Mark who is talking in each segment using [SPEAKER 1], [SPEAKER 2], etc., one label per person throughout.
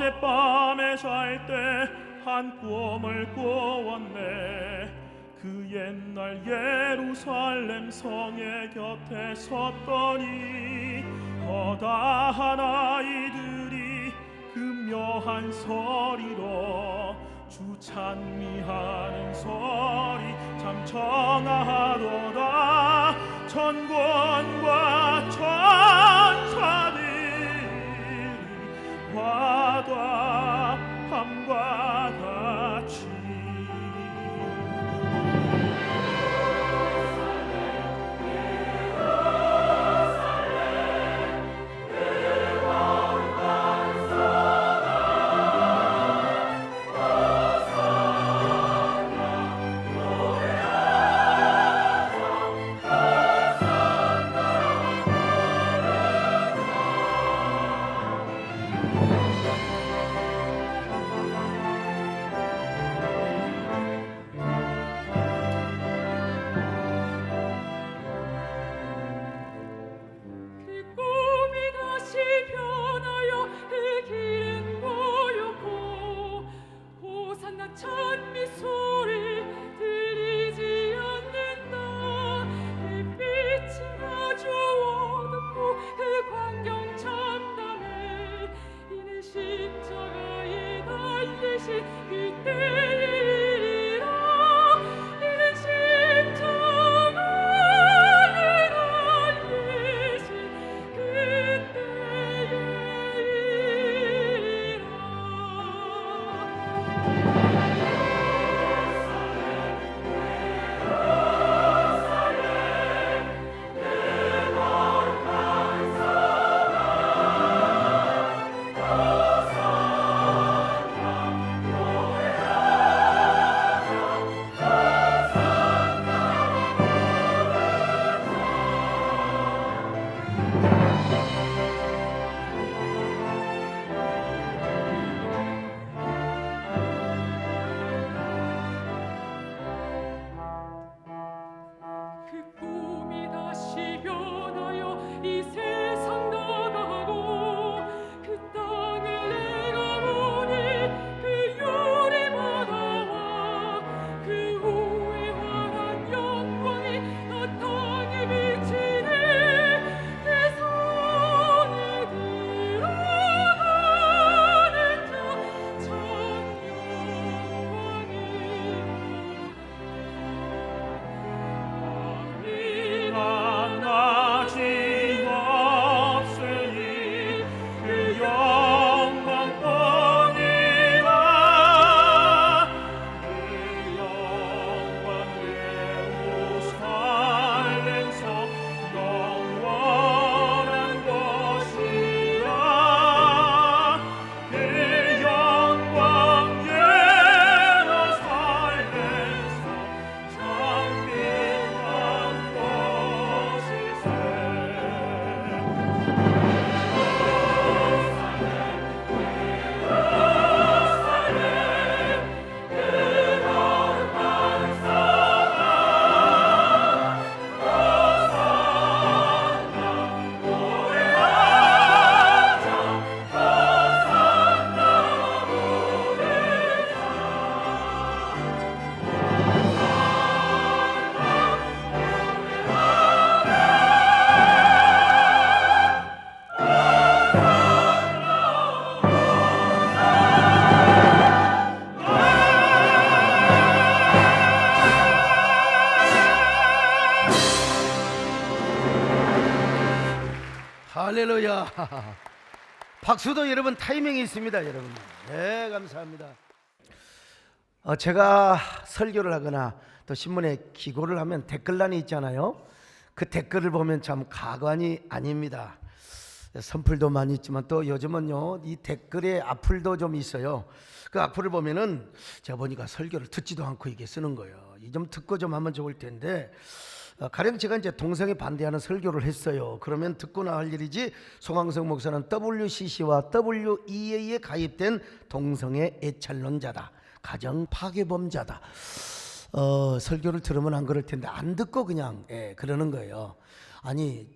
[SPEAKER 1] 어젯밤에 잘 때 한 꿈을 꾸었네. 그 옛날 예루살렘 성의 곁에 섰더니 허다한 아이들이 그 묘한 소리로 주 찬미하는 소리 참 청아하도다. 천군과 천사들이 화답함과 같이
[SPEAKER 2] 할렐루야. 박수도 여러분 타이밍이 있습니다, 여러분. 네, 감사합니다. 제가 설교를 하거나 또 신문에 기고를 하면 댓글란이 있잖아요. 그 댓글을 보면 참 가관이 아닙니다. 선플도 많이 있지만 또 요즘은요, 이 댓글에 악플도 좀 있어요. 그 악플을 보면은 제가 보니까 설교를 듣지도 않고 이게 쓰는 거예요. 이 좀 듣고 좀 하면 좋을 텐데, 가령 제가 이제 동성애 반대하는 설교를 했어요. 그러면 듣고나 할 일이지, 송광석 목사는 WCC와 WEA에 가입된 동성애 애찰론자다, 가정 파괴범자다. 설교를 들으면 안 그럴 텐데 안 듣고 그냥 그러는 거예요. 아니,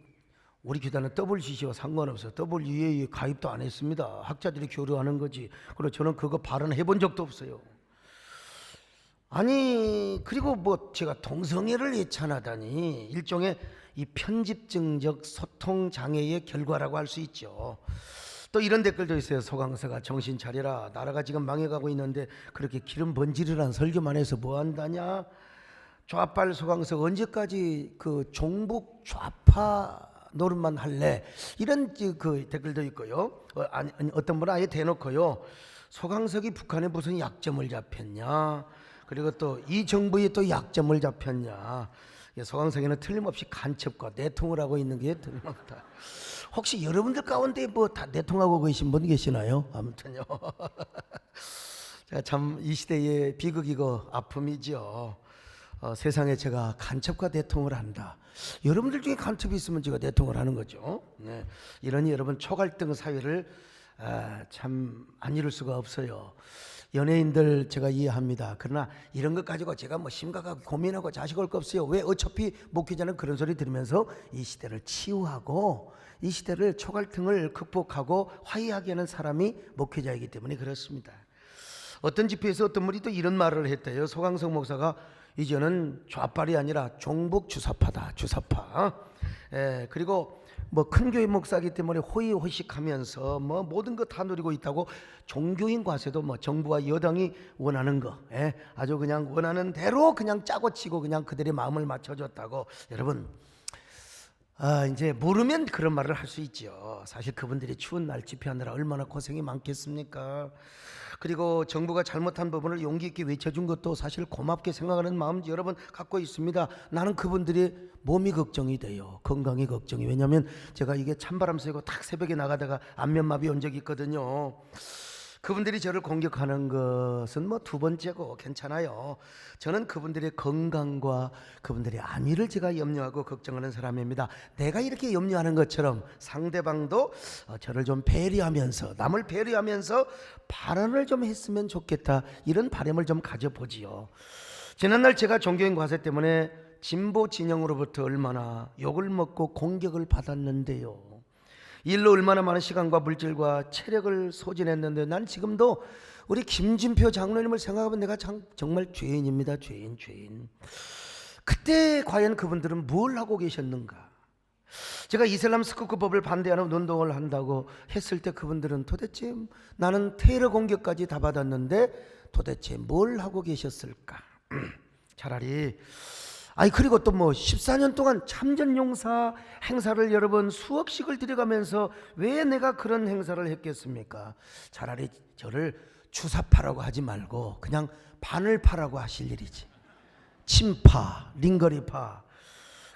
[SPEAKER 2] 우리 교단은 WCC와 상관없어요. WEA에 가입도 안 했습니다. 학자들이 교류하는 거지. 그리고 저는 그거 발언해 본 적도 없어요. 아니 그리고 뭐 제가 동성애를 예찬하다니 일종의 이 편집증적 소통 장애의 결과라고 할 수 있죠. 또 이런 댓글도 있어요. 소강서가 정신 차리라. 나라가 지금 망해가고 있는데 그렇게 기름 번지르란 설교만 해서 뭐 한다냐. 좌빨 소강서 언제까지 그 종북 좌파 노릇만 할래. 이런 그 댓글도 있고요. 어떤 분은 아예 대놓고요. 소강석이 북한에 무슨 약점을 잡혔냐. 그리고 또 이 정부에 또 약점을 잡혔냐. 소강석에는 틀림없이 간첩과 내통을 하고 있는 게 틀림없다. 혹시 여러분들 가운데 뭐 다 내통하고 계신 분 계시나요? 아무튼요. 제가 참 이 시대의 비극이고 아픔이죠. 세상에 제가 간첩과 내통을 한다. 여러분들 중에 간첩이 있으면 제가 내통을 하는 거죠. 네. 이러니 여러분 초갈등 사회를 참 안 이룰 수가 없어요. 연예인들 제가 이해합니다. 그러나 이런 것 가지고 제가 뭐 심각하게 고민하고 자식할 거 없어요. 왜? 어차피 목회자는 그런 소리 들으면서 이 시대를 치유하고 이 시대를 초갈등을 극복하고 화해하게 하는 사람이 목회자이기 때문에 그렇습니다. 어떤 집회에서 어떤 분이 또 이런 말을 했대요. 소강석 목사가 이제는 좌빨이 아니라 종북 주사파다. 주사파. 그리고 뭐 큰 교회 목사이기 때문에 호의호식하면서 뭐 모든 거 다 누리고 있다고 종교인 과세도 뭐 정부와 여당이 원하는 거 아주 그냥 원하는 대로 그냥 짜고 치고 그냥 그들의 마음을 맞춰줬다고. 여러분 이제 모르면 그런 말을 할 수 있죠. 사실 그분들이 추운 날 집회하느라 얼마나 고생이 많겠습니까. 그리고 정부가 잘못한 부분을 용기 있게 외쳐준 것도 사실 고맙게 생각하는 마음 여러분 갖고 있습니다. 나는 그분들의 몸이 걱정이 돼요. 건강이 걱정이. 왜냐하면 제가 이게 찬바람 쐬고 딱 새벽에 나가다가 안면마비 온 적이 있거든요. 그분들이 저를 공격하는 것은 뭐 두 번째고 괜찮아요. 저는 그분들의 건강과 그분들의 안위를 제가 염려하고 걱정하는 사람입니다. 내가 이렇게 염려하는 것처럼 상대방도 저를 좀 배려하면서 남을 배려하면서 발언을 좀 했으면 좋겠다. 이런 바람을 좀 가져보지요. 지난날 제가 종교인 과세 때문에 진보 진영으로부터 얼마나 욕을 먹고 공격을 받았는데요. 일로 얼마나 많은 시간과 물질과 체력을 소진했는데 난 지금도 우리 김진표 장로님을 생각하면 내가 정말 죄인입니다. 죄인. 그때 과연 그분들은 뭘 하고 계셨는가. 제가 이슬람 스쿠크법을 반대하는 운동을 한다고 했을 때 그분들은 도대체 나는 테러 공격까지 다 받았는데 도대체 뭘 하고 계셨을까. 차라리 그리고 또 뭐 14년 동안 참전용사 행사를 여러 번 수억씩을 들여가면서 왜 내가 그런 행사를 했겠습니까? 차라리 저를 주사파라고 하지 말고 그냥 바늘파라고 하실 일이지. 친파, 링거리파.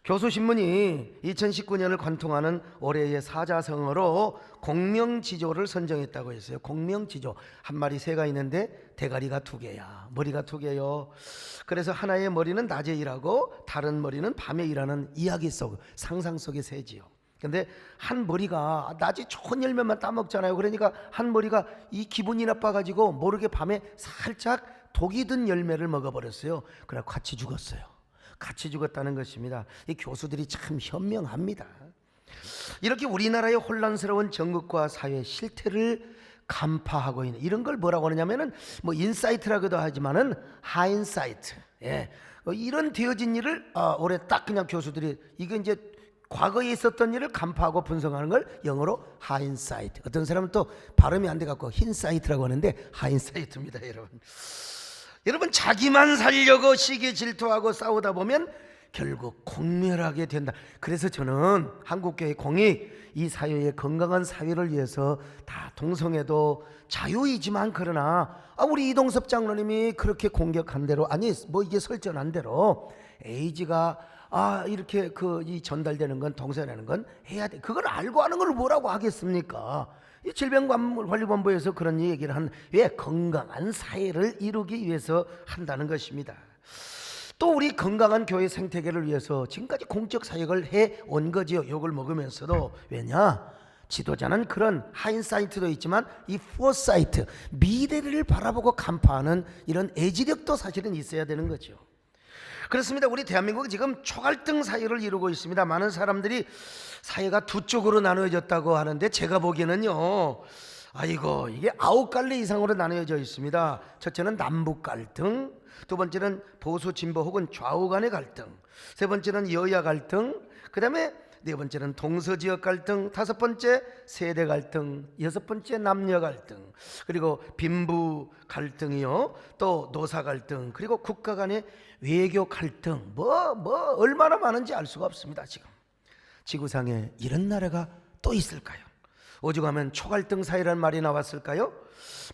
[SPEAKER 2] 교수신문이 2019년을 관통하는 올해의 사자성어로 공명지조를 선정했다고 했어요. 공명지조. 한 마리 새가 있는데 대가리가 두 개야. 머리가 두 개요. 그래서 하나의 머리는 낮에 일하고 다른 머리는 밤에 일하는 이야기 속, 상상 속의 새지요. 근데 한 머리가 낮에 좋은 열매만 따먹잖아요. 그러니까 한 머리가 이 기분이 나빠가지고 모르게 밤에 살짝 독이 든 열매를 먹어버렸어요. 그래서 같이 죽었어요. 같이 죽었다는 것입니다. 이 교수들이 참 현명합니다. 이렇게 우리나라의 혼란스러운 정극과 사회 실태를 간파하고 있는 이런 걸 뭐라고 하느냐면은 뭐 인사이트라고도 하지만은 하인사이트. 이런 되어진 일을 올해 딱 그냥 교수들이 이게 이제 과거에 있었던 일을 간파하고 분석하는 걸 영어로 하인사이트. 어떤 사람은 또 발음이 안 돼 갖고 흰사이트라고 하는데 하인사이트입니다, 여러분. 여러분 자기만 살려고 시기 질투하고 싸우다 보면 결국 공멸하게 된다. 그래서 저는 한국교회 공익 이 사회의 건강한 사회를 위해서 다 동성애도 자유이지만 그러나 우리 이동섭 장로님이 그렇게 공격한 대로 뭐 이게 설전한 대로 에이즈가 이렇게 이 전달되는 건 동성애라는 건 해야 돼. 그걸 알고 하는 걸 뭐라고 하겠습니까? 이 질병관리본부에서 그런 얘기를 왜 건강한 사회를 이루기 위해서 한다는 것입니다. 또 우리 건강한 교회 생태계를 위해서 지금까지 공적 사역을 해온 거지요. 욕을 먹으면서도. 왜냐? 지도자는 그런 하인사이트도 있지만 이 포사이트, 미래를 바라보고 간파하는 이런 애지력도 사실은 있어야 되는 거죠. 그렇습니다. 우리 대한민국은 지금 초갈등 사회를 이루고 있습니다. 많은 사람들이 사회가 두 쪽으로 나누어졌다고 하는데 제가 보기에는요, 아이고, 이게 9갈래 이상으로 나누어져 있습니다. 첫째는 남북 갈등, 두 번째는 보수 진보 혹은 좌우 간의 갈등, 세 번째는 여야 갈등, 그 다음에 네 번째는 동서지역 갈등, 다섯 번째 세대 갈등, 여섯 번째 남녀 갈등, 그리고 빈부 갈등이요, 또 노사 갈등, 그리고 국가 간의 외교 갈등, 얼마나 많은지 알 수가 없습니다. 지금 지구상에 이런 나라가 또 있을까요? 오죽하면 초갈등 사회라는 말이 나왔을까요?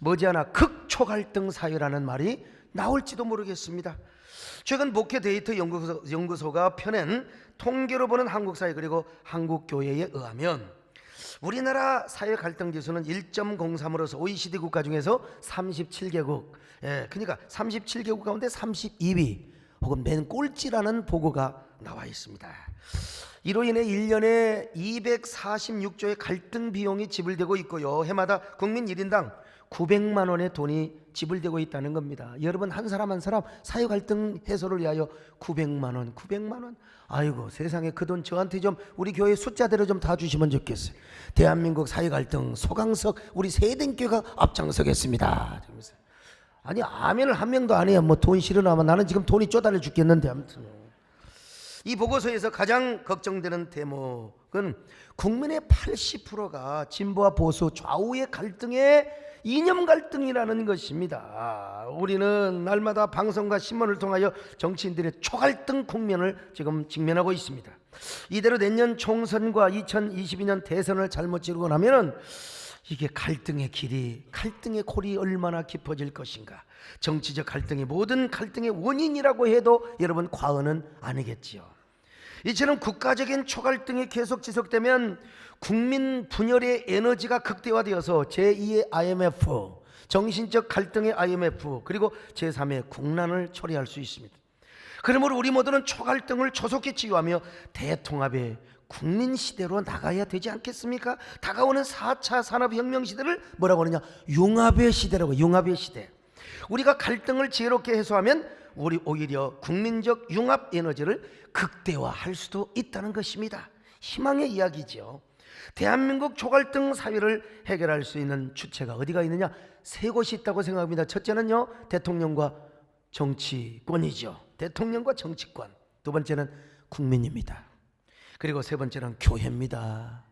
[SPEAKER 2] 머지않아 극초갈등 사회라는 말이 나올지도 모르겠습니다. 최근 목회 데이터 연구소가 펴낸 통계로 보는 한국 사회 그리고 한국 교회에 의하면 우리나라 사회 갈등 지수는 1.03으로서 OECD 국가 중에서 37개국, 그러니까 37개국 가운데 32위 혹은 맨 꼴찌라는 보고가 나와 있습니다. 이로 인해 1년에 246조의 갈등 비용이 지불되고 있고요, 해마다 국민 1인당 900만 원의 돈이 지불되고 있다는 겁니다. 여러분, 한 사람 한 사람 사회 갈등 해소를 위하여 900만 원. 아이고, 세상에, 그 돈 저한테 좀 우리 교회 숫자대로 좀 다 주시면 좋겠어요. 대한민국 사회 갈등 소강석 우리 세den교가 앞장서겠습니다. 아니, 아멘을 한 명도 안 해요. 뭐 돈 실어나면 나는 지금 돈이 쪼달려 죽겠는데. 아무튼 이 보고서에서 가장 걱정되는 대목은 국민의 80%가 진보와 보수 좌우의 갈등에 이념 갈등이라는 것입니다. 우리는 날마다 방송과 신문을 통하여 정치인들의 초갈등 국면을 지금 직면하고 있습니다. 이대로 내년 총선과 2022년 대선을 잘못 치르고 나면은 이게 갈등의 길이, 갈등의 골이 얼마나 깊어질 것인가. 정치적 갈등이 모든 갈등의 원인이라고 해도 여러분 과언은 아니겠지요. 이처럼 국가적인 초갈등이 계속 지속되면 국민 분열의 에너지가 극대화되어서 제2의 IMF, 정신적 갈등의 IMF, 그리고 제3의 국난을 초래할 수 있습니다. 그러므로 우리 모두는 초갈등을 조속히 치유하며 대통합의 국민 시대로 나가야 되지 않겠습니까? 다가오는 4차 산업혁명 시대를 뭐라고 하느냐? 융합의 시대라고. 융합의 시대. 우리가 갈등을 지혜롭게 해소하면 우리 오히려 국민적 융합 에너지를 극대화할 수도 있다는 것입니다. 희망의 이야기죠. 대한민국 초갈등 사회를 해결할 수 있는 주체가 어디가 있느냐? 세 곳이 있다고 생각합니다. 첫째는요, 대통령과 정치권이죠. 대통령과 정치권. 두 번째는 국민입니다. 그리고 세 번째는 교회입니다.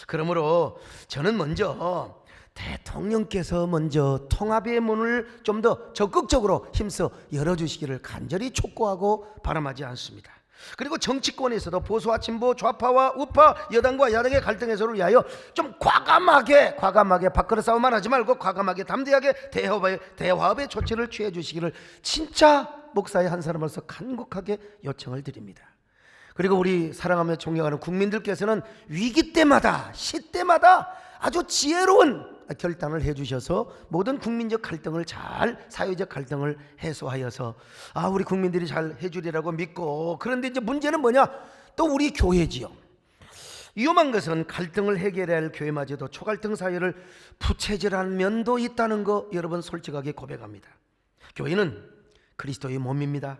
[SPEAKER 2] 그러므로 저는 먼저 대통령께서 먼저 통합의 문을 좀 더 적극적으로 힘써 열어주시기를 간절히 촉구하고 바람하지 않습니다. 그리고 정치권에서도 보수와 진보, 좌파와 우파, 여당과 야당의 갈등 해소를 위하여 좀 과감하게 밥그릇 싸움만 하지 말고 과감하게 담대하게 대화업의 조치를 취해 주시기를 진짜 목사의 한 사람으로서 간곡하게 요청을 드립니다. 그리고 우리 사랑하며 존경하는 국민들께서는 위기 때마다, 시때마다 아주 지혜로운 결단을 해주셔서 모든 국민적 갈등을 사회적 갈등을 해소하여서 우리 국민들이 잘 해주리라고 믿고, 그런데 이제 문제는 뭐냐? 또 우리 교회지요. 위험한 것은 갈등을 해결해야 할 교회마저도 초갈등 사회를 부채질하는 면도 있다는 거 여러분 솔직하게 고백합니다. 교회는 그리스도의 몸입니다.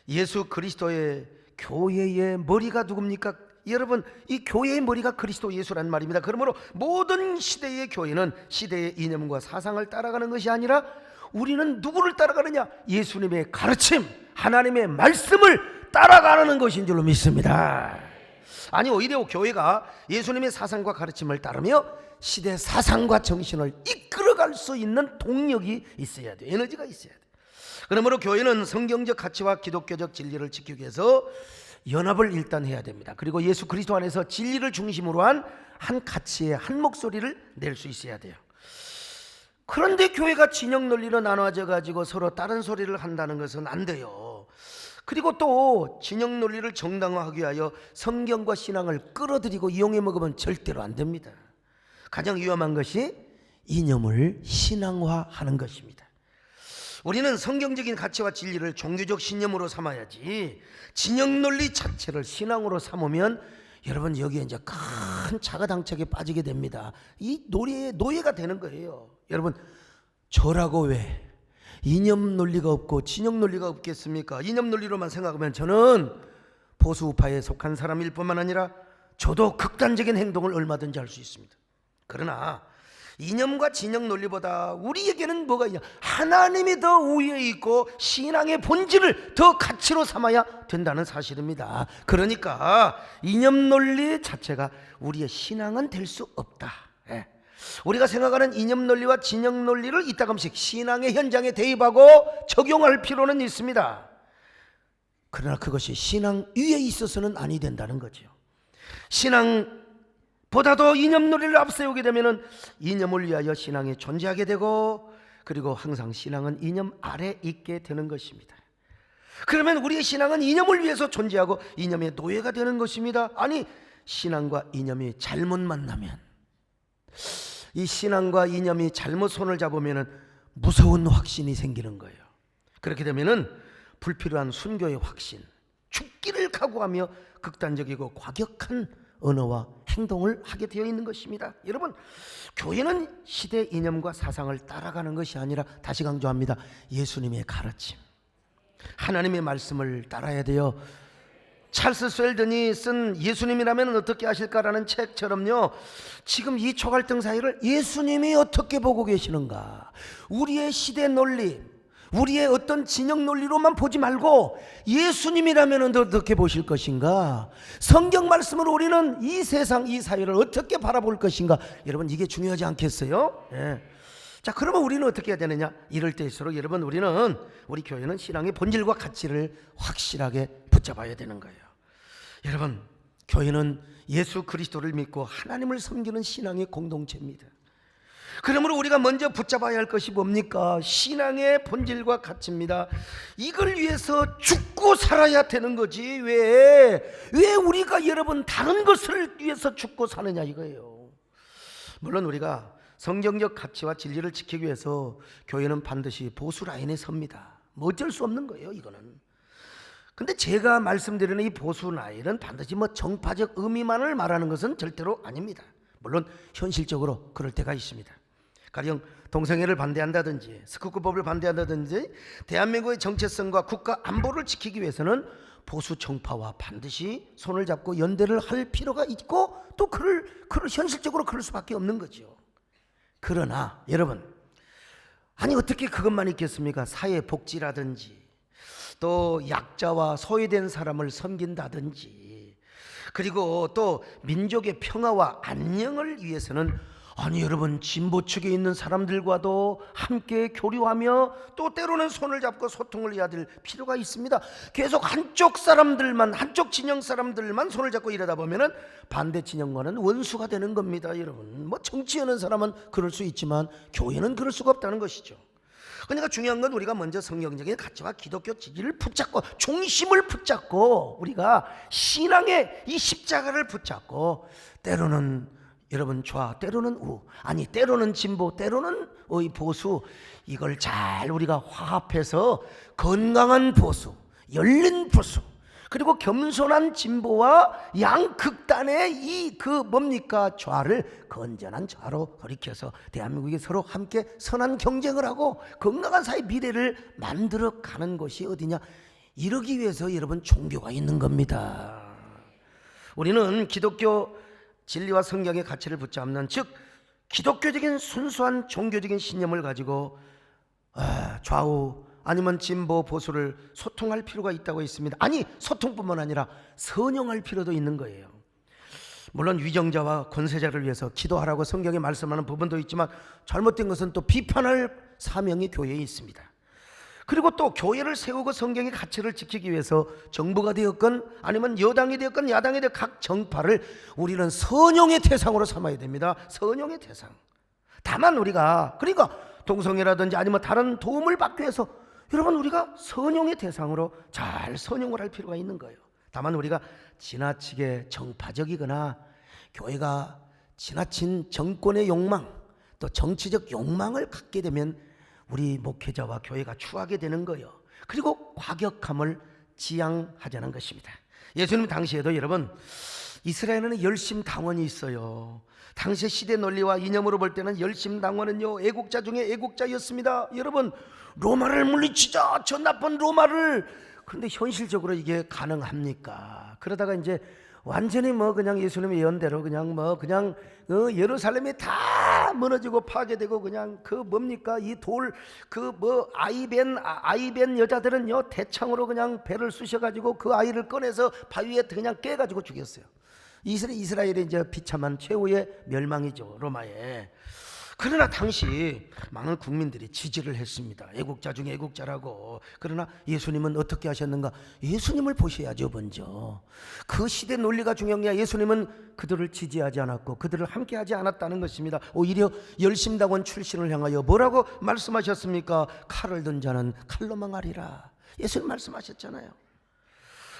[SPEAKER 2] 예수 그리스도의 교회의 머리가 누굽니까? 여러분, 이 교회의 머리가 그리스도 예수라는 말입니다. 그러므로 모든 시대의 교회는 시대의 이념과 사상을 따라가는 것이 아니라 우리는 누구를 따라가느냐? 예수님의 가르침, 하나님의 말씀을 따라가는 것인 줄로 믿습니다. 아니, 오히려 교회가 예수님의 사상과 가르침을 따르며 시대 사상과 정신을 이끌어갈 수 있는 동력이 있어야 돼요. 에너지가 있어야 돼요. 그러므로 교회는 성경적 가치와 기독교적 진리를 지키기 위해서 연합을 일단 해야 됩니다. 그리고 예수 그리스도 안에서 진리를 중심으로 한 가치의 한 목소리를 낼 수 있어야 돼요. 그런데 교회가 진영 논리로 나눠져 가지고 서로 다른 소리를 한다는 것은 안 돼요. 그리고 또 진영 논리를 정당화하기 위하여 성경과 신앙을 끌어들이고 이용해 먹으면 절대로 안 됩니다. 가장 위험한 것이 이념을 신앙화하는 것입니다. 우리는 성경적인 가치와 진리를 종교적 신념으로 삼아야지, 진영 논리 자체를 신앙으로 삼으면 여러분 여기에 이제 큰 자가당착에 빠지게 됩니다. 이 노예가 되는 거예요. 여러분, 저라고 왜 이념 논리가 없고 진영 논리가 없겠습니까? 이념 논리로만 생각하면 저는 보수 우파에 속한 사람일 뿐만 아니라 저도 극단적인 행동을 얼마든지 할 수 있습니다. 그러나 이념과 진영 논리보다 우리에게는 뭐가 있냐? 하나님이 더 우위에 있고 신앙의 본질을 더 가치로 삼아야 된다는 사실입니다. 그러니까 이념 논리 자체가 우리의 신앙은 될 수 없다. 우리가 생각하는 이념 논리와 진영 논리를 이따금씩 신앙의 현장에 대입하고 적용할 필요는 있습니다. 그러나 그것이 신앙 위에 있어서는 아니 된다는 거죠. 신앙보다도 이념 논리를 앞세우게 되면 이념을 위하여 신앙이 존재하게 되고, 그리고 항상 신앙은 이념 아래 있게 되는 것입니다. 그러면 우리의 신앙은 이념을 위해서 존재하고 이념의 노예가 되는 것입니다. 아니, 신앙과 이념이 잘못 만나면, 이 신앙과 이념이 잘못 손을 잡으면 무서운 확신이 생기는 거예요. 그렇게 되면은 불필요한 순교의 확신, 죽기를 각오하며 극단적이고 과격한 언어와 행동을 하게 되어 있는 것입니다. 여러분, 교회는 시대 이념과 사상을 따라가는 것이 아니라, 다시 강조합니다, 예수님의 가르침, 하나님의 말씀을 따라야 돼요. 찰스 셀든이 쓴 예수님이라면 어떻게 하실까라는 책처럼요, 지금 이 초갈등 사이를 예수님이 어떻게 보고 계시는가, 우리의 시대 논리, 우리의 어떤 진영 논리로만 보지 말고 예수님이라면 어떻게 보실 것인가, 성경 말씀으로 우리는 이 세상 이 사회를 어떻게 바라볼 것인가, 여러분 이게 중요하지 않겠어요? 자, 그러면 우리는 어떻게 해야 되느냐? 이럴 때일수록 여러분, 우리 교회는 신앙의 본질과 가치를 확실하게 붙잡아야 되는 거예요. 여러분, 교회는 예수 그리스도를 믿고 하나님을 섬기는 신앙의 공동체입니다. 그러므로 우리가 먼저 붙잡아야 할 것이 뭡니까? 신앙의 본질과 가치입니다. 이걸 위해서 죽고 살아야 되는 거지. 왜 우리가 여러분 다른 것을 위해서 죽고 사느냐 이거예요. 물론 우리가 성경적 가치와 진리를 지키기 위해서 교회는 반드시 보수 라인에 섭니다. 뭐 어쩔 수 없는 거예요, 이거는. 근데 제가 말씀드리는 이 보수 라인은 반드시 뭐 정파적 의미만을 말하는 것은 절대로 아닙니다. 물론 현실적으로 그럴 때가 있습니다. 가령 동성애를 반대한다든지 스쿠크법을 반대한다든지 대한민국의 정체성과 국가 안보를 지키기 위해서는 보수 정파와 반드시 손을 잡고 연대를 할 필요가 있고, 또 현실적으로 그럴 수밖에 없는 거죠. 그러나 여러분, 아니 어떻게 그것만 있겠습니까? 사회복지라든지 또 약자와 소외된 사람을 섬긴다든지, 그리고 또 민족의 평화와 안녕을 위해서는, 아니 여러분, 진보 측에 있는 사람들과도 함께 교류하며 또 때로는 손을 잡고 소통을 해야 될 필요가 있습니다. 계속 한쪽 진영 사람들만 손을 잡고 이러다 보면은 반대 진영과는 원수가 되는 겁니다. 여러분, 뭐 정치하는 사람은 그럴 수 있지만 교회는 그럴 수가 없다는 것이죠. 그러니까 중요한 건 우리가 먼저 성경적인 가치와 기독교 지지를 붙잡고, 중심을 붙잡고, 우리가 신앙의 이 십자가를 붙잡고, 때로는 여러분 좌, 때로는 우, 아니 때로는 진보, 때로는 보수, 이걸 잘 우리가 화합해서 건강한 보수, 열린 보수, 그리고 겸손한 진보와 양극단의 좌를 건전한 좌로 돌이켜서 대한민국이 서로 함께 선한 경쟁을 하고 건강한 사회 미래를 만들어 가는 것이 어디냐? 이러기 위해서 여러분 종교가 있는 겁니다. 우리는 기독교 진리와 성경의 가치를 붙잡는, 즉 기독교적인 순수한 종교적인 신념을 가지고 좌우 아니면 진보 보수를 소통할 필요가 있다고 했습니다. 아니, 소통뿐만 아니라 선용할 필요도 있는 거예요. 물론 위정자와 권세자를 위해서 기도하라고 성경에 말씀하는 부분도 있지만, 잘못된 것은 또 비판할 사명이 교회에 있습니다. 그리고 또 교회를 세우고 성경의 가치를 지키기 위해서 정부가 되었건 아니면 여당이 되었건 야당이 되었건 각 정파를 우리는 선용의 대상으로 삼아야 됩니다. 선용의 대상. 다만 우리가, 그러니까 동성애라든지 아니면 다른 도움을 받기 위해서 여러분 우리가 선용의 대상으로 잘 선용을 할 필요가 있는 거예요. 다만 우리가 지나치게 정파적이거나 교회가 지나친 정권의 욕망, 또 정치적 욕망을 갖게 되면 우리 목회자와 교회가 추하게 되는 거예요. 그리고 과격함을 지향하자는 것입니다. 예수님 당시에도 여러분 이스라엘에는 열심당원이 있어요. 당시의 시대 논리와 이념으로 볼 때는 열심당원은요 애국자 중에 애국자였습니다. 여러분, 로마를 물리치자, 저 나쁜 로마를. 그런데 현실적으로 이게 가능합니까? 그러다가 이제 완전히 그냥 예수님의 예언대로 그냥 예루살렘이 다 무너지고 파괴되고 그냥 뭡니까 이 돌 아이벤 여자들은요 대창으로 그냥 배를 쑤셔가지고 그 아이를 꺼내서 바위에 그냥 깨가지고 죽였어요. 이스라엘이 이제 비참한 최후의 멸망이죠, 로마에. 그러나 당시 많은 국민들이 지지를 했습니다. 애국자 중에 애국자라고. 그러나 예수님은 어떻게 하셨는가? 예수님을 보셔야죠, 먼저. 그 시대 논리가 중요한 게 아니라 예수님은 그들을 지지하지 않았고 그들을 함께하지 않았다는 것입니다. 오히려 열심당원 출신을 향하여 뭐라고 말씀하셨습니까? 칼을 든 자는 칼로 망하리라. 예수님 말씀하셨잖아요.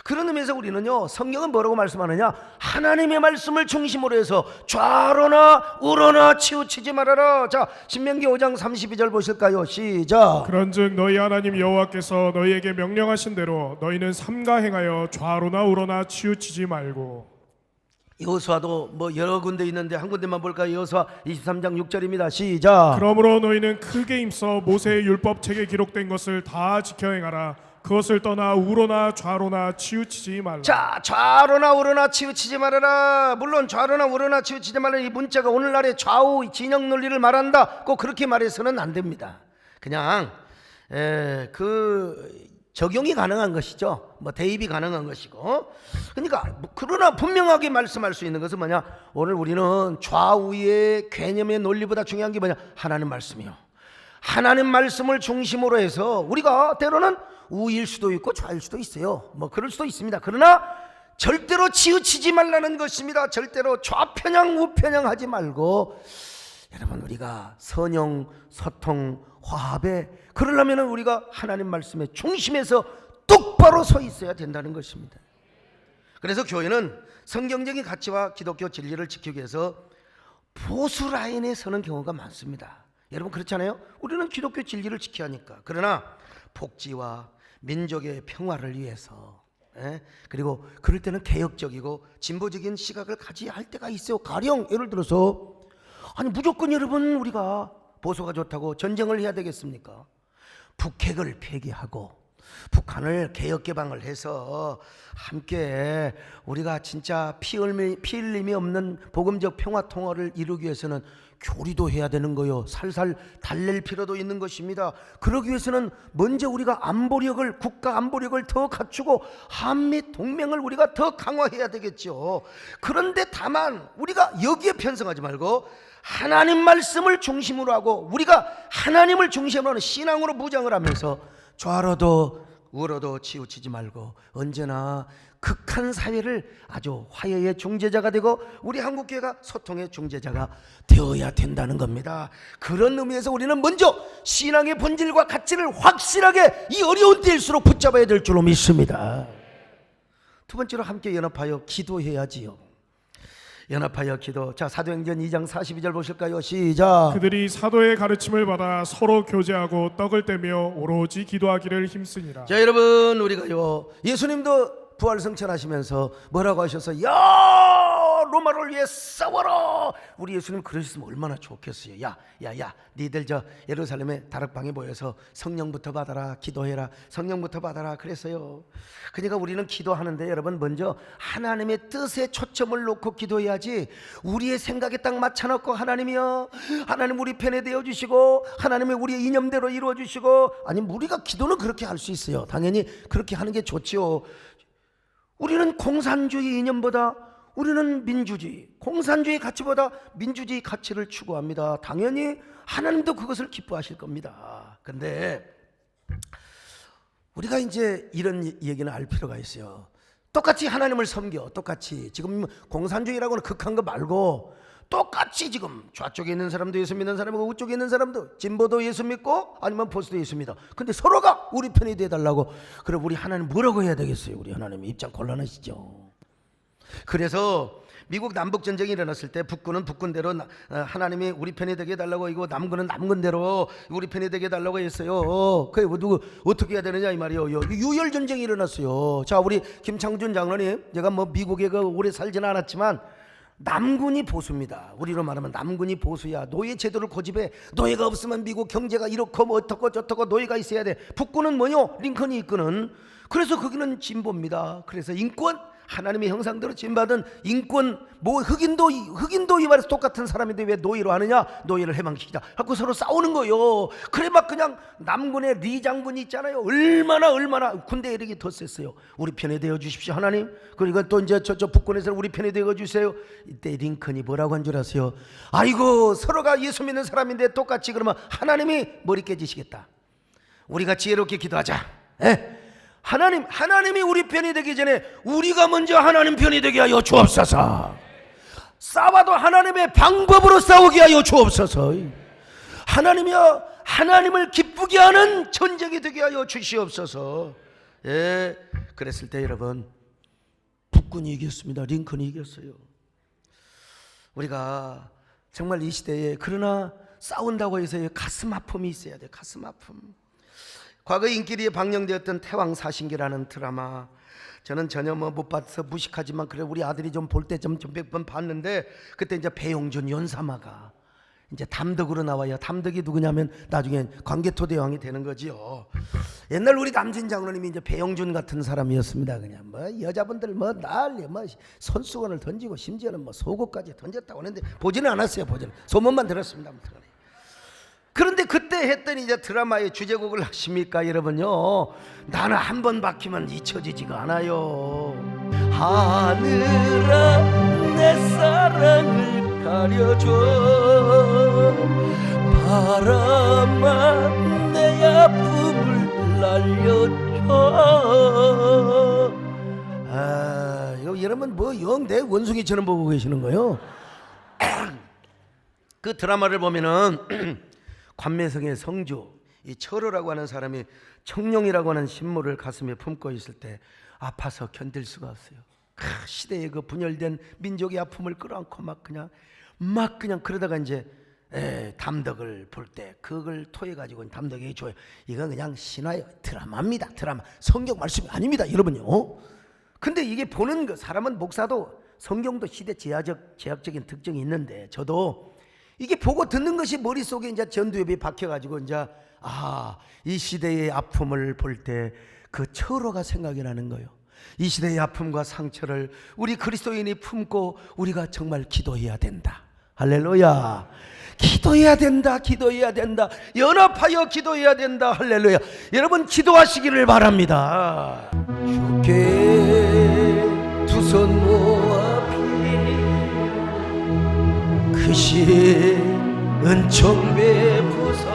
[SPEAKER 2] 그런 의미에서 우리는요, 성경은 뭐라고 말씀하느냐? 하나님의 말씀을 중심으로 해서 좌로나 우로나 치우치지 말아라. 자, 신명기 5장 32절 보실까요? 시작.
[SPEAKER 3] 그런즉 너희 하나님 여호와께서 너희에게 명령하신 대로 너희는 삼가 행하여 좌로나 우로나 치우치지 말고.
[SPEAKER 2] 여호수아도 여러 군데 있는데 한 군데만 볼까요? 여호수아 23장 6절입니다. 시작.
[SPEAKER 3] 그러므로 너희는 크게 힘써 모세의 율법책에 기록된 것을 다 지켜 행하라. 그것을 떠나 우로나 좌로나 치우치지 말라.
[SPEAKER 2] 자, 좌로나 우로나 치우치지 말아라. 물론 좌로나 우로나 치우치지 말라, 이 문자가 오늘날의 좌우 진영 논리를 말한다, 꼭 그렇게 말해서는 안 됩니다. 그냥 적용이 가능한 것이죠. 대입이 가능한 것이고. 그러니까 그러나 분명하게 말씀할 수 있는 것은 뭐냐? 오늘 우리는 좌우의 개념의 논리보다 중요한 게 뭐냐? 하나님 말씀이요. 하나님 말씀을 중심으로 해서 우리가 때로는 우일 수도 있고 좌일 수도 있어요. 그럴 수도 있습니다. 그러나 절대로 치우치지 말라는 것입니다. 절대로 좌편향 우편향 하지 말고, 여러분, 우리가 선형 소통 화합에 그러려면 우리가 하나님 말씀의 중심에서 똑바로 서 있어야 된다는 것입니다. 그래서 교회는 성경적인 가치와 기독교 진리를 지키기 위해서 보수 라인에 서는 경우가 많습니다. 여러분, 그렇잖아요. 우리는 기독교 진리를 지켜야 하니까. 그러나 복지와 민족의 평화를 위해서, 그리고 그럴 때는 개혁적이고 진보적인 시각을 가져야 할 때가 있어요. 가령 예를 들어서 무조건 여러분 우리가 보수가 좋다고 전쟁을 해야 되겠습니까? 북핵을 폐기하고 북한을 개혁 개방을 해서 함께 우리가 진짜 피 흘림이 없는 복음적 평화 통화를 이루기 위해서는 교리도 해야 되는 거요. 살살 달랠 필요도 있는 것입니다. 그러기 위해서는 먼저 우리가 안보력을, 국가 안보력을 더 갖추고 한미 동맹을 우리가 더 강화해야 되겠죠. 그런데 다만 우리가 여기에 편성하지 말고 하나님 말씀을 중심으로 하고 우리가 하나님을 중심으로 하는 신앙으로 무장을 하면서 좌로도 우로도 치우치지 말고 언제나 극한 사회를 아주 화해의 중재자가 되고 우리 한국교회가 소통의 중재자가 되어야 된다는 겁니다. 그런 의미에서 우리는 먼저 신앙의 본질과 가치를 확실하게 이 어려운 때일수록 붙잡아야 될 줄로 믿습니다. 두 번째로 함께 연합하여 기도해야지요. 연합하여 기도. 자, 사도행전 2장 42절 보실까요? 시작.
[SPEAKER 3] 그들이 사도의 가르침을 받아 서로 교제하고 떡을 떼며 오로지 기도하기를 힘쓰니라.
[SPEAKER 2] 자, 여러분, 우리가요, 예수님도 부활승천하시면서 뭐라고 하셔서 야 로마를 위해 싸워라. 우리 예수님 그러셨으면 얼마나 좋겠어요. 야 니들 저 예루살렘에 다락방에 모여서 성령부터 받아라, 기도해라, 성령부터 받아라 그랬어요. 그러니까 우리는 기도하는데 여러분 먼저 하나님의 뜻에 초점을 놓고 기도해야지, 우리의 생각에 딱 맞춰놓고 하나님이여, 하나님 우리 편에 되어주시고 하나님의 우리의 이념대로 이루어주시고, 아니 우리가 기도는 그렇게 할 수 있어요. 당연히 그렇게 하는 게 좋지요. 우리는 공산주의 이념보다 우리는 민주주의, 공산주의 가치보다 민주주의 가치를 추구합니다. 당연히 하나님도 그것을 기뻐하실 겁니다. 그런데 우리가 이제 이런 얘기는 알 필요가 있어요. 똑같이 하나님을 섬겨, 똑같이 지금 공산주의라고는 극한 거 말고 똑같이 지금 좌쪽에 있는 사람도 예수 믿는 사람이고 우쪽에 있는 사람도 진보도 예수 믿고 아니면 보수도 예수 믿어. 근데 서로가 우리 편이 되어달라고. 그럼 우리 하나님 뭐라고 해야 되겠어요? 우리 하나님 입장 곤란하시죠. 그래서 미국 남북 전쟁이 일어났을 때 북군은 북군대로 하나님이 우리 편이 되게 해달라고 이거 남군은 남군대로 우리 편이 되게 해달라고 했어요. 그게 누구 어떻게 해야 되느냐 이 말이에요. 유혈 전쟁이 일어났어요. 자, 우리 김창준 장로님, 제가 뭐 미국에 오래 살지는 않았지만 남군이 보수입니다. 우리로 말하면 남군이 보수야. 노예 제도를 고집해. 노예가 없으면 미국 경제가 이렇고 뭐 어떻고 저떻고 노예가 있어야 돼. 북군은 뭐요? 링컨이 이끄는. 그래서 거기는 진보입니다. 그래서 인권, 하나님의 형상대로 지음받은 인권, 뭐 흑인도 이 말에서 똑같은 사람인데 왜 노예로 하느냐? 노예를 해방시키자 하고 서로 싸우는 거요. 그래 막 그냥 남군의 리 장군이 있잖아요. 얼마나 군대 이력이 더 셌어요. 우리 편에 되어 주십시오 하나님. 그러니까 또 이제 저쪽 북군에서 우리 편에 되어 주세요. 이때 링컨이 뭐라고 한 줄 아세요? 아이고, 서로가 예수 믿는 사람인데 똑같이 그러면 하나님이 머리 깨지시겠다. 우리가 지혜롭게 기도하자. 하나님이 우리 편이 되기 전에 우리가 먼저 하나님 편이 되게 하여 주옵소서. 싸워도 하나님의 방법으로 싸우게 하여 주옵소서. 하나님이여, 하나님을 기쁘게 하는 전쟁이 되게 하여 주시옵소서. 그랬을 때 여러분, 북군이 이겼습니다. 링컨이 이겼어요. 우리가 정말 이 시대에 그러나 싸운다고 해서 가슴 아픔이 있어야 돼요. 가슴 아픔. 과거 인기리에 방영되었던 태왕사신기라는 드라마, 저는 전혀 못 봐서 무식하지만 그래 우리 아들이 좀 볼 때 좀 몇 번 봤는데, 그때 이제 배용준 연사마가 이제 담덕으로 나와요. 담덕이 누구냐면 나중에 광개토대왕이 되는 거지요. 옛날 우리 남진 장로님이 이제 배용준 같은 사람이었습니다. 그냥 뭐 여자분들 뭐 난리 뭐 손수건을 던지고 심지어는 뭐 속옷까지 던졌다고 하는데 보지는 않았어요. 소문만 들었습니다. 아무튼. 그런데 그때 했더니 이제 드라마의 주제곡을 하십니까 여러분요? 나는 한 번 박히면 잊혀지지가 않아요. 하늘아 내 사랑을 가려줘, 바람아 내 아픔을 날려줘. 여러분 뭐 영 내 원숭이처럼 보고 계시는 거예요? 그 드라마를 보면은 관매성의 성주, 이 철호라고 하는 사람이 청룡이라고 하는 신물을 가슴에 품고 있을 때 아파서 견딜 수가 없어요. 시대의 그 분열된 민족의 아픔을 끌어안고 막 그냥 그러다가 이제 담덕을 볼 때 그걸 토해 가지고 담덕에게 줘요. 이건 그냥 신화예요. 드라마입니다. 드라마. 성경 말씀이 아닙니다, 여러분요. 근데 이게 보는 거, 사람은 목사도 성경도 시대 제약적인 특징이 있는데, 저도 이게 보고 듣는 것이 머릿속에 이제 전두엽이 박혀가지고 이제 이 시대의 아픔을 볼 때 그 철호가 생각이 나는 거예요. 이 시대의 아픔과 상처를 우리 그리스도인이 품고 우리가 정말 기도해야 된다. 할렐루야. 기도해야 된다. 연합하여 기도해야 된다. 할렐루야. 여러분 기도하시기를 바랍니다. 주께 두 손 모아 그 시에 은총 베푸사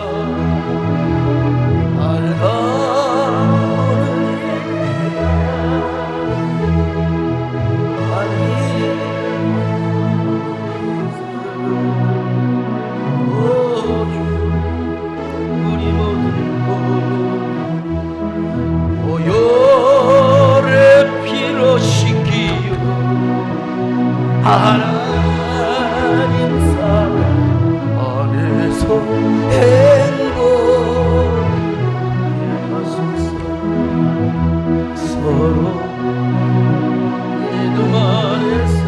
[SPEAKER 2] 우리 모든 오열의 피로 씻기요 하나님 사랑 안에서 행복하소서. 서로 믿음 안에서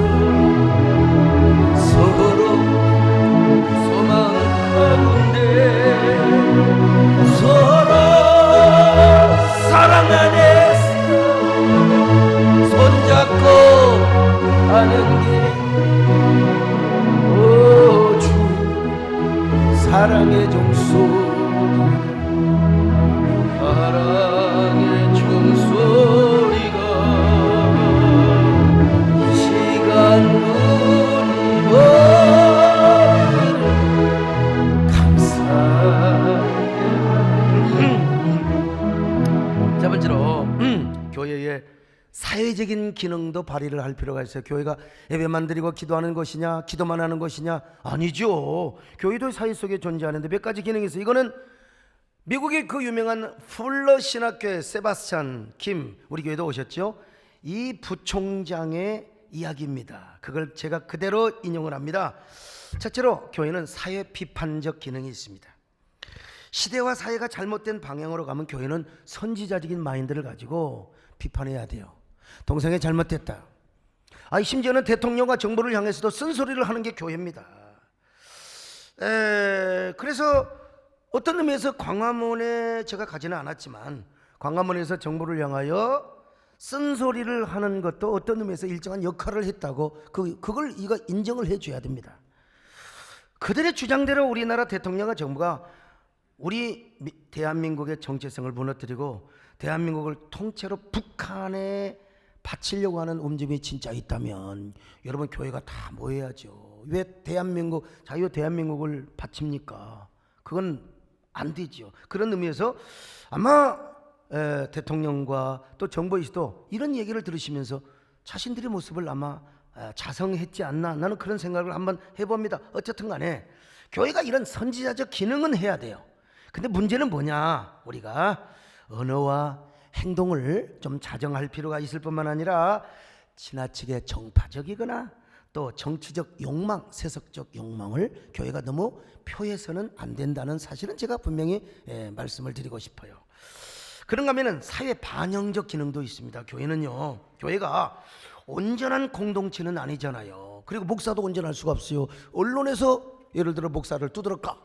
[SPEAKER 2] 서로 소망 가운데 서로 사랑 안에서 손잡고 하는 길, 오 주 사랑의 종소리, 사랑의 종소리가 이 시간 우리 감사해. 자 번째로 교회의 사회적인 기능도 발휘를 할 필요가 있어요. 교회가 예배만 드리고 기도하는 것이냐, 기도만 하는 것이냐? 아니죠. 교회도 사회 속에 존재하는데 몇 가지 기능이 있어요. 이거는 미국의 그 유명한 풀러 신학교의 세바스찬 김, 우리 교회도 오셨죠? 이 부총장의 이야기입니다. 그걸 제가 그대로 인용을 합니다. 첫째로 교회는 사회 비판적 기능이 있습니다. 시대와 사회가 잘못된 방향으로 가면 교회는 선지자적인 마인드를 가지고 비판해야 돼요. 동생이 잘못됐다. 심지어는 대통령과 정부를 향해서도 쓴소리를 하는 게 교회입니다. 그래서 어떤 의미에서 광화문에 제가 가지는 않았지만 광화문에서 정부를 향하여 쓴소리를 하는 것도 어떤 의미에서 일정한 역할을 했다고 그걸 이거 인정을 해줘야 됩니다. 그들의 주장대로 우리나라 대통령과 정부가 우리 대한민국의 정체성을 무너뜨리고 대한민국을 통째로 북한에 바치려고 하는 움직임이 진짜 있다면 여러분 교회가 다 모여야죠. 왜 자유 대한민국을 바칩니까? 그건 안 되죠. 그런 의미에서 아마 대통령과 또 정부에서도 이런 얘기를 들으시면서 자신들의 모습을 아마 자성했지 않나, 나는 그런 생각을 한번 해봅니다. 어쨌든 간에 교회가 이런 선지자적 기능은 해야 돼요. 근데 문제는 뭐냐, 우리가 언어와 행동을 좀 자정할 필요가 있을 뿐만 아니라 지나치게 정파적이거나 또 정치적 욕망, 세속적 욕망을 교회가 너무 표해서는 안 된다는 사실은 제가 분명히 말씀을 드리고 싶어요. 그런가 하면은 사회 반영적 기능도 있습니다. 교회는요, 교회가 온전한 공동체는 아니잖아요. 그리고 목사도 온전할 수가 없어요. 언론에서 예를 들어 목사를 두드러까,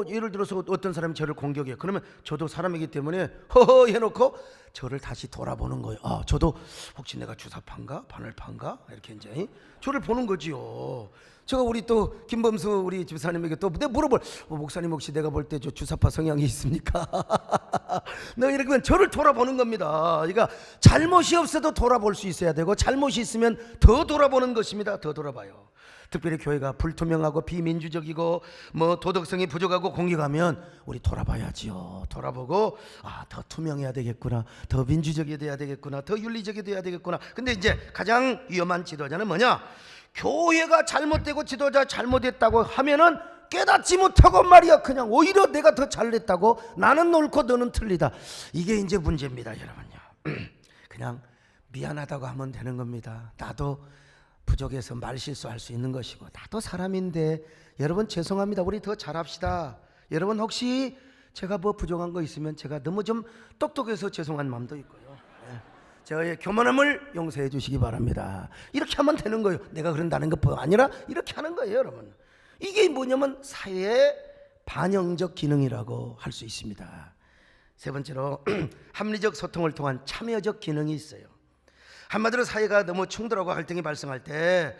[SPEAKER 2] 예를 들어서 어떤 사람이 저를 공격해요. 그러면 저도 사람이기 때문에 허허 해놓고 저를 다시 돌아보는 거예요. 저도 혹시 내가 주사파인가 바늘파인가 이렇게 이제 저를 보는 거지요. 제가 우리 또 김범수 우리 집사님에게 또 물어볼, 목사님 혹시 내가 볼 때 저 주사파 성향이 있습니까? 너 이렇게 저를 돌아보는 겁니다. 그러니까 잘못이 없어도 돌아볼 수 있어야 되고 잘못이 있으면 더 돌아보는 것입니다. 더 돌아봐요. 특별히 교회가 불투명하고 비민주적이고 도덕성이 부족하고 공격하면 우리 돌아봐야지요. 돌아보고 더 투명해야 되겠구나, 더 민주적이 돼야 되겠구나, 더 윤리적이 돼야 되겠구나. 근데 이제 가장 위험한 지도자는 뭐냐, 교회가 잘못되고 지도자 잘못했다고 하면은 깨닫지 못하고 말이야 그냥 오히려 내가 더 잘됐다고, 나는 옳고 너는 틀리다, 이게 이제 문제입니다. 여러분요, 그냥 미안하다고 하면 되는 겁니다. 나도 부족해서 말 실수할 수 있는 것이고 나도 사람인데 여러분 죄송합니다. 우리 더 잘합시다. 여러분 혹시 제가 부족한 거 있으면 제가 너무 좀 똑똑해서 죄송한 마음도 있고요. 저의 교만함을 용서해 주시기 바랍니다. 이렇게 하면 되는 거예요. 내가 그런다는 것뿐 아니라 이렇게 하는 거예요. 여러분, 이게 뭐냐면 사회의 반영적 기능이라고 할 수 있습니다. 세 번째로 합리적 소통을 통한 참여적 기능이 있어요. 한마디로 사회가 너무 충돌하고 갈등이 발생할 때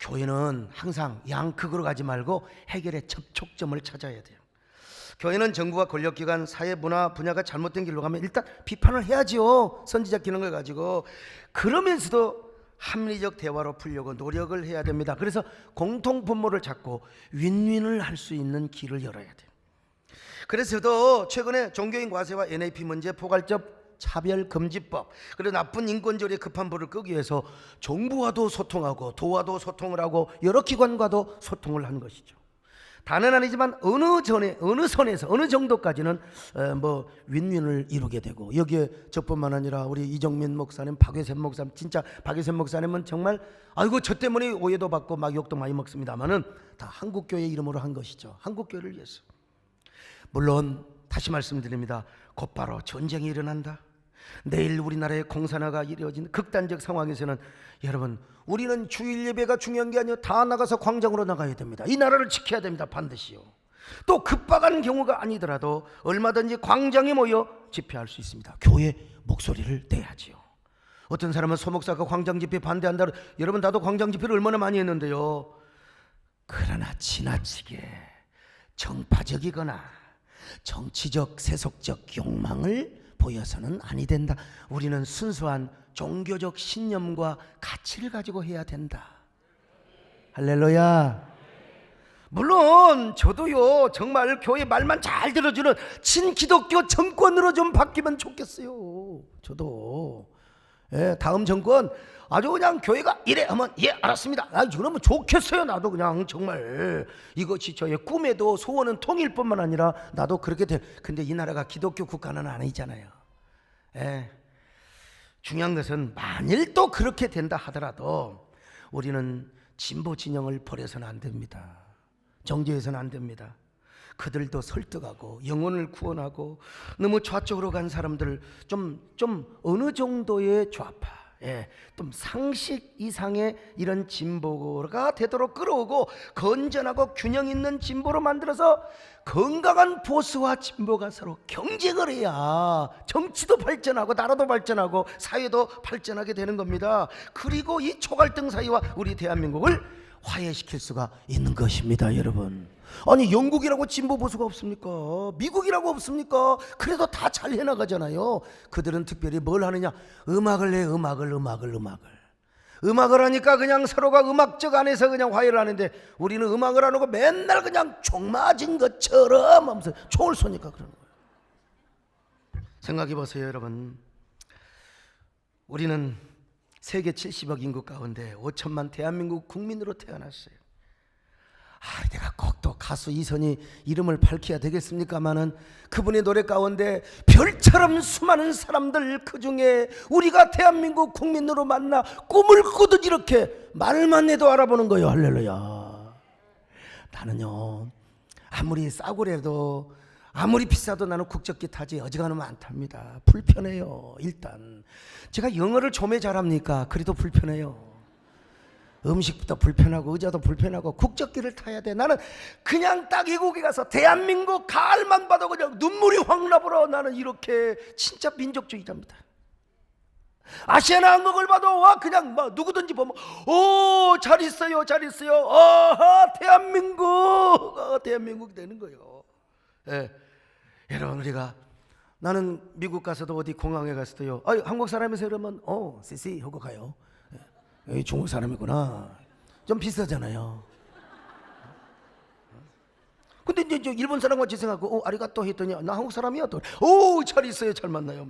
[SPEAKER 2] 교회는 항상 양극으로 가지 말고 해결의 접촉점을 찾아야 돼요. 교회는 정부와 권력기관, 사회 문화 분야가 잘못된 길로 가면 일단 비판을 해야죠. 선지자 기능을 가지고. 그러면서도 합리적 대화로 풀려고 노력을 해야 됩니다. 그래서 공통 분모를 찾고 윈윈을 할 수 있는 길을 열어야 돼요. 그래서 저도 최근에 종교인 과세와 NAP 문제, 포괄적 차별금지법, 그리고 나쁜 인권조례 급한 불을 끄기 위해서 정부와도 소통하고 도와도 소통을 하고 여러 기관과도 소통을 한 것이죠. 다는 아니지만 어느 선에서 어느 정도까지는 윈윈을 이루게 되고, 여기에 저뿐만 아니라 우리 이정민 목사님, 박예샘 목사님, 진짜 박예샘 목사님은 정말 저 때문에 오해도 받고 막 욕도 많이 먹습니다만은 다 한국교회 이름으로 한 것이죠. 한국교회를 위해서. 물론 다시 말씀드립니다. 곧바로 전쟁이 일어난다, 내일 우리나라에 공산화가 이루어진 극단적 상황에서는 여러분, 우리는 주일 예배가 중요한 게 아니라 다 나가서 광장으로 나가야 됩니다. 이 나라를 지켜야 됩니다. 반드시요. 또 급박한 경우가 아니더라도 얼마든지 광장에 모여 집회할 수 있습니다. 교회 목소리를 내야지요. 어떤 사람은 소목사가 광장 집회 반대한다. 여러분, 나도 광장 집회를 얼마나 많이 했는데요. 그러나 지나치게 정파적이거나 정치적 세속적 욕망을 보여서는 아니 된다. 우리는 순수한 종교적 신념과 가치를 가지고 해야 된다. 할렐루야. 물론 저도요, 정말 교회 말만 잘 들어주는 친기독교 정권으로 좀 바뀌면 좋겠어요. 저도 다음 정권 아주 그냥 교회가 이래 하면 알았습니다. 그러면 좋겠어요. 나도 그냥 정말 이것이 저의 꿈에도 소원은 통일뿐만 아니라 나도 그렇게 돼. 근데 이 나라가 기독교 국가는 아니잖아요. 중요한 것은 만일 또 그렇게 된다 하더라도 우리는 진보 진영을 버려서는 안 됩니다. 정죄해서는 안 됩니다. 그들도 설득하고 영혼을 구원하고 너무 좌쪽으로 간 사람들 좀 어느 정도의 좌파, 좀 상식 이상의 이런 진보가 되도록 끌어오고 건전하고 균형 있는 진보로 만들어서 건강한 보수와 진보가 서로 경쟁을 해야 정치도 발전하고 나라도 발전하고 사회도 발전하게 되는 겁니다. 그리고 이 초갈등 사회와 우리 대한민국을 화해시킬 수가 있는 것입니다, 여러분. 아니 영국이라고 진보 보수가 없습니까? 미국이라고 없습니까? 그래도 다 잘 해나가잖아요. 그들은 특별히 뭘 하느냐? 음악을 해. 음악을 하니까 그냥 서로가 음악적 안에서 그냥 화해를 하는데 우리는 음악을 안 하고 맨날 그냥 총 맞은 것처럼 하면서 총을 쏘니까 그러는 거예요. 생각해 보세요, 여러분. 우리는 세계 70억 인구 가운데 5천만 대한민국 국민으로 태어났어요. 내가 꼭 또 가수 이선희 이름을 밝혀야 되겠습니까마는 그분의 노래 가운데 별처럼 수많은 사람들, 그 중에 우리가 대한민국 국민으로 만나 꿈을 꾸듯 이렇게 말만 해도 알아보는 거예요. 할렐루야. 나는요 아무리 싸구려도 아무리 비싸도 나는 국적기 타지 어지간하면 안 탑니다. 불편해요. 일단 제가 영어를 좀해 잘합니까? 그래도 불편해요. 음식부터 불편하고 의자도 불편하고 국적기를 타야 돼. 나는 그냥 딱 이국에 가서 대한민국 가을만 봐도 그냥 눈물이 확 나버려. 나는 이렇게 진짜 민족주의자입니다. 아시아나 항목을 봐도 와 그냥 막 누구든지 보면 잘 있어요, 잘 있어요. 대한민국이 되는 거예요. 여러분 우리가 나는 미국 가서도 어디 공항에 갔어도요. 한국 사람이세요? 그러면 씨씨 하고 가요. 여기 중국 사람이구나. 좀 비슷하잖아요. 근데 이제 일본 사람과 지생하고 아리가또 했더니 나 한국 사람이야. 또 잘 있어요, 잘 만나요.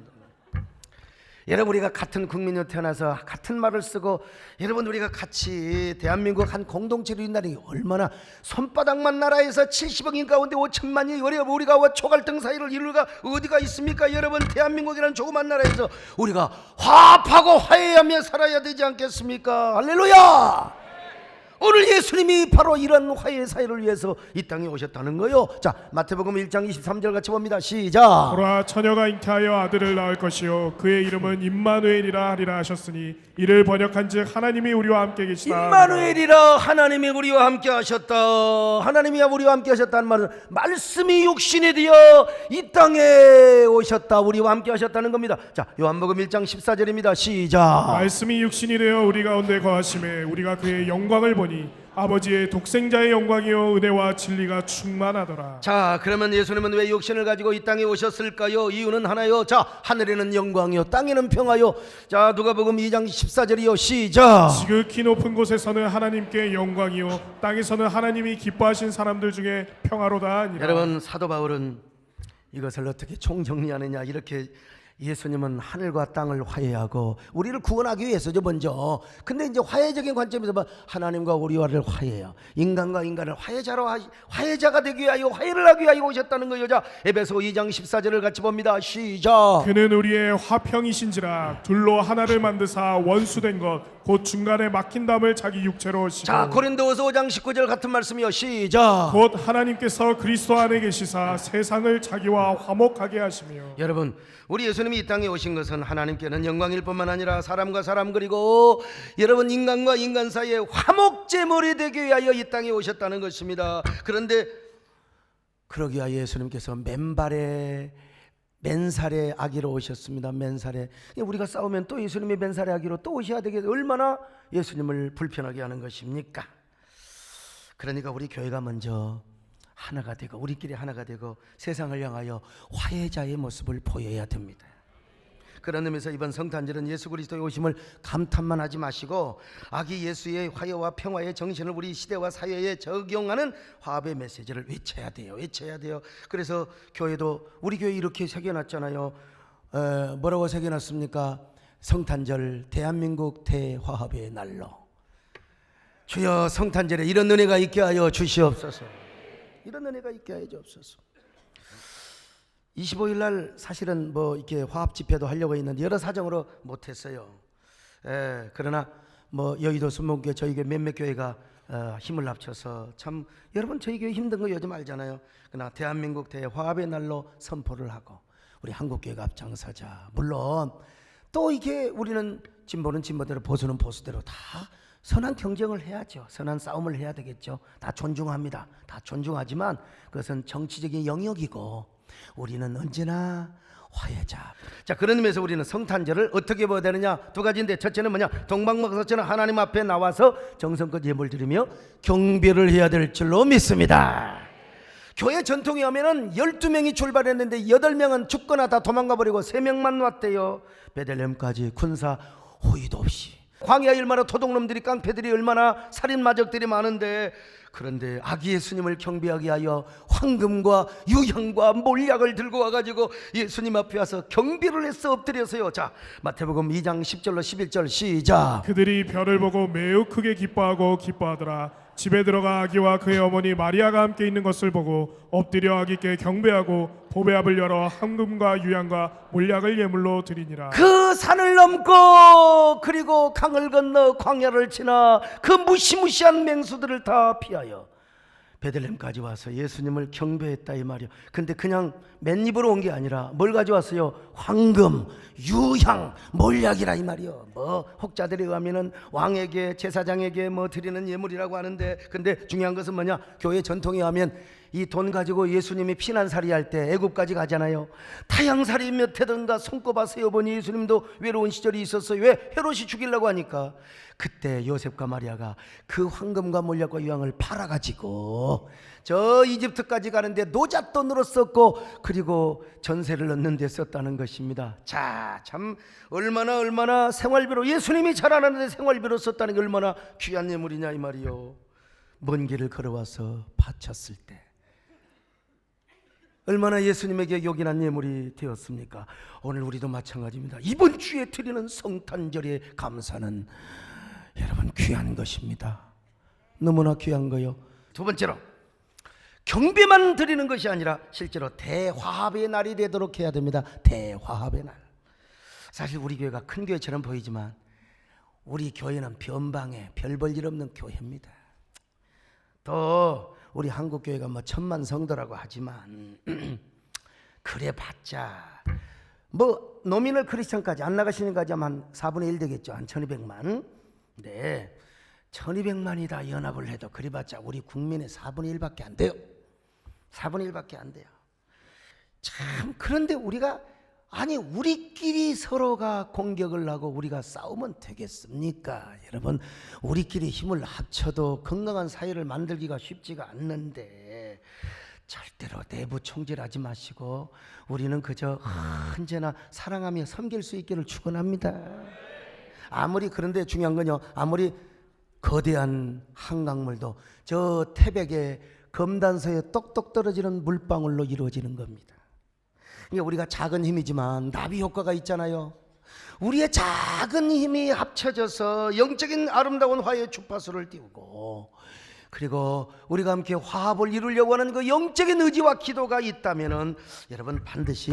[SPEAKER 2] 여러분 우리가 같은 국민으로 태어나서 같은 말을 쓰고 여러분 우리가 같이 대한민국 한 공동체로 있다는 게 얼마나 손바닥만 나라에서 70억인 가운데 5천만이 우리가 초갈등 사이를 이루가 어디가 있습니까? 여러분 대한민국이라는 조그만 나라에서 우리가 화합하고 화해하며 살아야 되지 않겠습니까? 할렐루야. 오늘 예수님이 바로 이런 화해 사회를 위해서 이 땅에 오셨다는 거예요. 자, 마태복음 1장 23절 같이 봅니다. 시작.
[SPEAKER 3] 보라 처녀가 잉태하여 아들을 낳을 것이요 그의 이름은 임마누엘이라 하리라 하셨으니 이를 번역한즉 하나님이 우리와 함께 계시다.
[SPEAKER 2] 임마누엘이라 하나님이 우리와 함께 하셨다. 하나님이 우리와 함께 하셨다는 말은 말씀이 육신이 되어 이 땅에 오셨다. 우리와 함께 하셨다는 겁니다. 자, 요한복음 1장 14절입니다. 시작.
[SPEAKER 3] 말씀이 육신이 되어 우리 가운데 거하심에 우리가 그의 영광을 보니 아버지의 독생자의 영광이요 은혜와 진리가 충만하더라.
[SPEAKER 2] 자, 그러면 예수님은 왜 육신을 가지고 이 땅에 오셨을까요? 이유는 하나요. 자, 하늘에는 영광이요 땅에는 평화요. 자, 누가복음 2장 14절이요. 시작.
[SPEAKER 3] 지극히 높은 곳에서는 하나님께 영광이요 땅에서는 하나님이 기뻐하신 사람들 중에 평화로다 하니라.
[SPEAKER 2] 여러분 사도 바울은 이것을 어떻게 총정리하느냐 이렇게 예수님은 하늘과 땅을 화해하고 우리를 구원하기 위해서죠 먼저. 근데 이제 화해적인 관점에서 봐 하나님과 우리와를 화해해요. 인간과 인간을 화해자가 되기 위하여 화해를 하기 위하여 오셨다는 거예요. 자, 에베소 2장 14절을 같이 봅니다. 시작.
[SPEAKER 3] 그는 우리의 화평이신지라 둘로 하나를 만드사 원수된 것 곧 중간에 막힌 담을 자기 육체로 씌고.
[SPEAKER 2] 자, 고린도후서 5장 19절 같은 말씀이요. 시작.
[SPEAKER 3] 곧 하나님께서 그리스도 안에 계시사 세상을 자기와 화목하게 하시며.
[SPEAKER 2] 여러분 우리 예수님이 이 땅에 오신 것은 하나님께는 영광일 뿐만 아니라 사람과 사람 그리고 여러분 인간과 인간 사이에 화목제물이 되기 위하여 이 땅에 오셨다는 것입니다. 그런데 그러기 위하여 예수님께서 맨살의 아기로 오셨습니다. 맨살에 우리가 싸우면 또 예수님이 맨살의 아기로 또 오셔야 되겠어요. 얼마나 예수님을 불편하게 하는 것입니까? 그러니까 우리 교회가 먼저 하나가 되고 우리끼리 하나가 되고 세상을 향하여 화해자의 모습을 보여야 됩니다. 그런 의미에서 이번 성탄절은 예수 그리스도의 오심을 감탄만 하지 마시고 아기 예수의 화해와 평화의 정신을 우리 시대와 사회에 적용하는 화합의 메시지를 외쳐야 돼요. 그래서 교회도 우리 교회 이렇게 새겨놨잖아요. 뭐라고 새겨놨습니까? 성탄절 대한민국 대화합의 날로. 주여 성탄절에 이런 은혜가 있게 하여 주시옵소서. 이런 은혜가 있게 하여 주옵소서. 25일 날 사실은 뭐 이렇게 화합 집회도 하려고 했는데 여러 사정으로 못했어요. 그러나 뭐 여의도 순복음교회 저희 교회 몇몇 교회가 힘을 합쳐서 참 여러분 저희 교회 힘든 거 요즘 알잖아요. 그러나 대한민국 대화합의 날로 선포를 하고 우리 한국교회가 앞장서자. 물론 또 이게 우리는 진보는 진보대로 보수는 보수대로 다 선한 경쟁을 해야죠. 선한 싸움을 해야 되겠죠. 다 존중합니다. 다 존중하지만 그것은 정치적인 영역이고 우리는 언제나 화해자. 자, 그런 의미에서 우리는 성탄절을 어떻게 봐야 되느냐? 두 가지인데 첫째는 뭐냐? 동방박사처럼 하나님 앞에 나와서 정성껏 예물 드리며 경배를 해야 될 줄로 믿습니다. 교회 전통에 하면은 12명이 출발했는데 8명은 죽거나 다 도망가 버리고 3명만 왔대요. 베들레헴까지 군사 호위도 없이. 광야에 얼마나 도둑놈들이 깡패들이 얼마나 살인마적들이 많은데 그런데 아기 예수님을 경배하게 하여 황금과 유향과 몰약을 들고 와가지고 예수님 앞에 와서 경배를 해서 엎드려서요. 자, 마태복음 2장 10절로 11절 시작.
[SPEAKER 3] 그들이 별을 보고 매우 크게 기뻐하고 기뻐하더라. 집에 들어가 아기와 그의 어머니 마리아가 함께 있는 것을 보고 엎드려 아기께 경배하고 보배압을 열어 황금과 유향과 몰약을 예물로 드리니라.
[SPEAKER 2] 그 산을 넘고 그리고 강을 건너 광야를 지나 그 무시무시한 맹수들을 다 피하여 베들레헴까지 와서 예수님을 경배했다 이 말이요. 근데 그냥 맨입으로 온 게 아니라 뭘 가져왔어요? 황금, 유향, 몰약이라 이 말이요. 뭐 혹자들에 의하면은 왕에게 제사장에게 뭐 드리는 예물이라고 하는데 근데 중요한 것은 뭐냐? 교회 전통에 의하면 이 돈 가지고 예수님이 피난살이 할 때 애굽까지 가잖아요. 타향살이 몇 해든가 손꼽아 세어보니 예수님도 외로운 시절이 있었어요. 왜? 헤롯이 죽이려고 하니까. 그때 요셉과 마리아가 그 황금과 몰약과 유향을 팔아가지고 저 이집트까지 가는데 노잣돈으로 썼고 그리고 전세를 얻는 데 썼다는 것입니다. 자, 참 얼마나 생활비로 예수님이 자라나는데 생활비로 썼다는 게 얼마나 귀한 예물이냐 이 말이요. 먼 길을 걸어와서 바쳤을 때 얼마나 예수님에게 요긴한 예물이 되었습니까? 오늘 우리도 마찬가지입니다. 이번 주에 드리는 성탄절의 감사는 여러분 귀한 것입니다. 너무나 귀한 거요. 두 번째로 경배만 드리는 것이 아니라 실제로 대화합의 날이 되도록 해야 됩니다. 대화합의 날. 사실 우리 교회가 큰 교회처럼 보이지만 우리 교회는 변방에 별 볼 일 없는 교회입니다. 또 우리 한국교회가 뭐 1000만 성도라고 하지만 그래봤자 뭐 노미널 크리스천까지 안 나가시는 까지 한 4분의 1 되겠죠. 한 1200만. 네, 1200만이 다 연합을 해도 그래봤자 우리 국민의 4분의 1밖에 안 돼요. 4분의 1밖에 안 돼요. 참 그런데 우리가 아니 우리끼리 서로가 공격을 하고 우리가 싸우면 되겠습니까? 여러분 우리끼리 힘을 합쳐도 건강한 사회를 만들기가 쉽지가 않는데 절대로 내부 총질하지 마시고 우리는 그저 언제나 사랑하며 섬길 수 있기를 축원합니다. 아무리 그런데 중요한 건요, 아무리 거대한 한강물도 저 태백의 검단서에 똑똑 떨어지는 물방울로 이루어지는 겁니다. 그러니까 우리가 작은 힘이지만 나비 효과가 있잖아요. 우리의 작은 힘이 합쳐져서 영적인 아름다운 화해의 주파수를 띄우고 그리고 우리가 함께 화합을 이루려고 하는 그 영적인 의지와 기도가 있다면은 여러분 반드시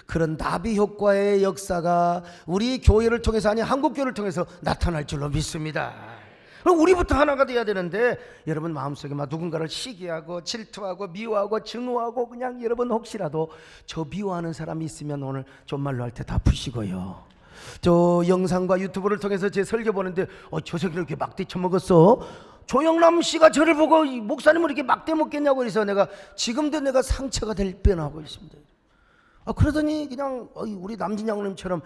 [SPEAKER 2] 그런 나비 효과의 역사가 우리 교회를 통해서 아니 한국교회를 통해서 나타날 줄로 믿습니다. 그럼 우리부터 하나가 돼야 되는데 여러분 마음속에 막 누군가를 시기하고 질투하고 미워하고 증오하고 그냥 여러분 혹시라도 저 미워하는 사람이 있으면 오늘 존말로 할 때 다 푸시고요. 저 영상과 유튜브를 통해서 제 설교 보는데 저 새끼를 이렇게 막대 쳐먹었어? 조영남 씨가 저를 보고 목사님을 이렇게 막대 먹겠냐고 해서 내가 지금도 내가 상처가 될 뻔하고 있습니다. 그러더니 그냥 우리 남진양님처럼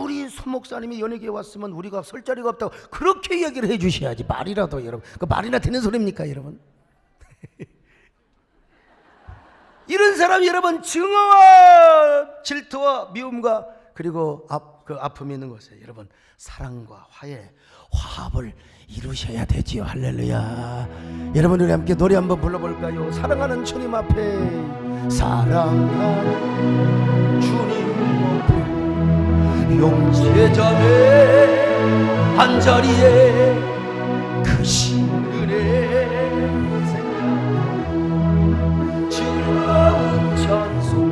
[SPEAKER 2] 우리 손 목사님이 연예계에 왔으면 우리가 설 자리가 없다고 그렇게 얘기를 해주셔야지. 말이라도 여러분 그 말이나 되는 소리입니까 여러분? 이런 사람이 여러분 증오와 질투와 미움과 그리고 그 아픔이 있는 곳에 여러분 사랑과 화해 화합을 이루셔야 되지요. 할렐루야. 여러분 우리 함께 노래 한번 불러볼까요? 사랑하는 주님 앞에 사랑하는 주님 앞에 용제자매 한자리에 그 신은혜 생각 즐거운 찬송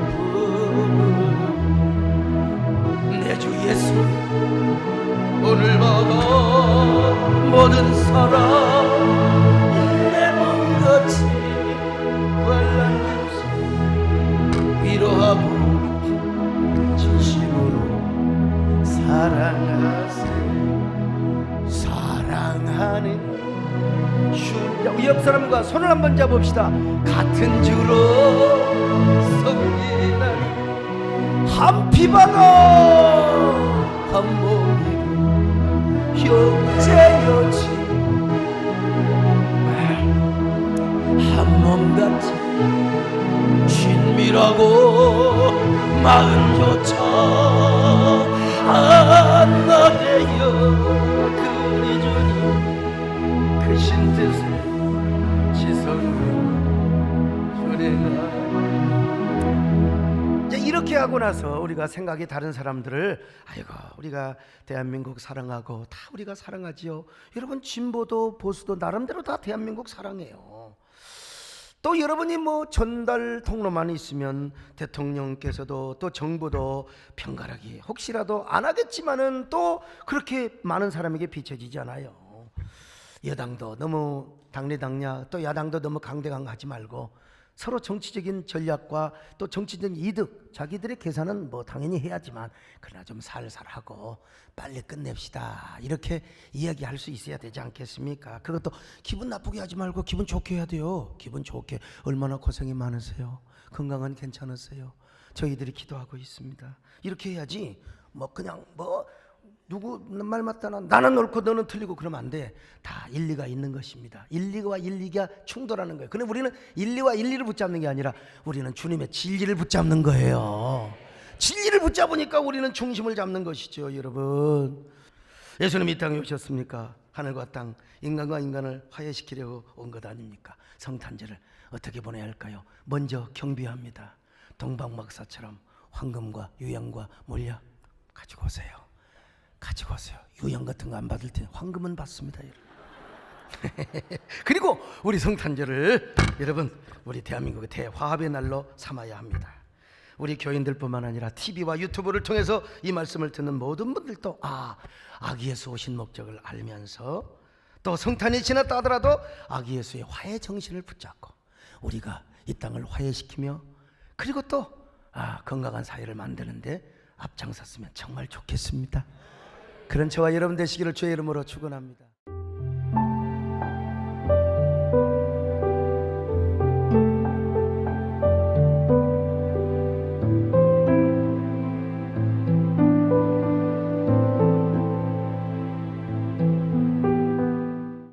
[SPEAKER 2] 우리가 손을 한번 잡읍시다. 같은 주로 섬기나니 한 피바다 한 몸이 형제여지 한 몸같이 친밀하고 마음 교차 하나 되어 그리 주님 크신 뜻을 지성으로 준행하. 이제 이렇게 하고 나서 우리가 생각이 다른 사람들을 아이고 우리가 대한민국 사랑하고 다 우리가 사랑하지요. 여러분 진보도 보수도 나름대로 다 대한민국 사랑해요. 또 여러분이 뭐 전달 통로만 있으면 대통령께서도 또 정부도 편가르기 혹시라도 안 하겠지만은 또 그렇게 많은 사람에게 비춰지지 않아요. 여당도 너무 당리당냐 또 야당도 너무 강대강하지 말고 서로 정치적인 전략과 또 정치적인 이득 자기들의 계산은 뭐 당연히 해야지만 그러나 좀 살살하고 빨리 끝냅시다 이렇게 이야기할 수 있어야 되지 않겠습니까? 그것도 기분 나쁘게 하지 말고 기분 좋게 해야 돼요. 기분 좋게. 얼마나 고생이 많으세요? 건강은 괜찮으세요? 저희들이 기도하고 있습니다. 이렇게 해야지 뭐 그냥 뭐 누구 말 맞다나 나는 옳고 너는 틀리고 그러면 안 돼. 다 일리가 있는 것입니다. 일리와 일리가 충돌하는 거예요. 근데 우리는 일리와 일리를 붙잡는 게 아니라 우리는 주님의 진리를 붙잡는 거예요. 진리를 붙잡으니까 우리는 중심을 잡는 것이죠. 여러분, 예수님이 이 땅에 오셨습니까? 하늘과 땅, 인간과 인간을 화해시키려고 온 것 아닙니까? 성탄절을 어떻게 보내야 할까요? 먼저 경비합니다. 동방박사처럼 황금과 유향과 몰약 가지고 오세요. 가지고 오세요. 유향 같은 거 안 받을 때 황금은 받습니다, 여러분. 그리고 우리 성탄절을 여러분 우리 대한민국의 대화합의 날로 삼아야 합니다. 우리 교인들뿐만 아니라 TV와 유튜브를 통해서 이 말씀을 듣는 모든 분들도 아기 예수 오신 목적을 알면서 또 성탄이 지났다 하더라도 아기 예수의 화해 정신을 붙잡고 우리가 이 땅을 화해시키며 그리고 또 건강한 사회를 만드는데 앞장섰으면 정말 좋겠습니다. 그런 저와 여러분 되시기를 주의 이름으로 축원합니다.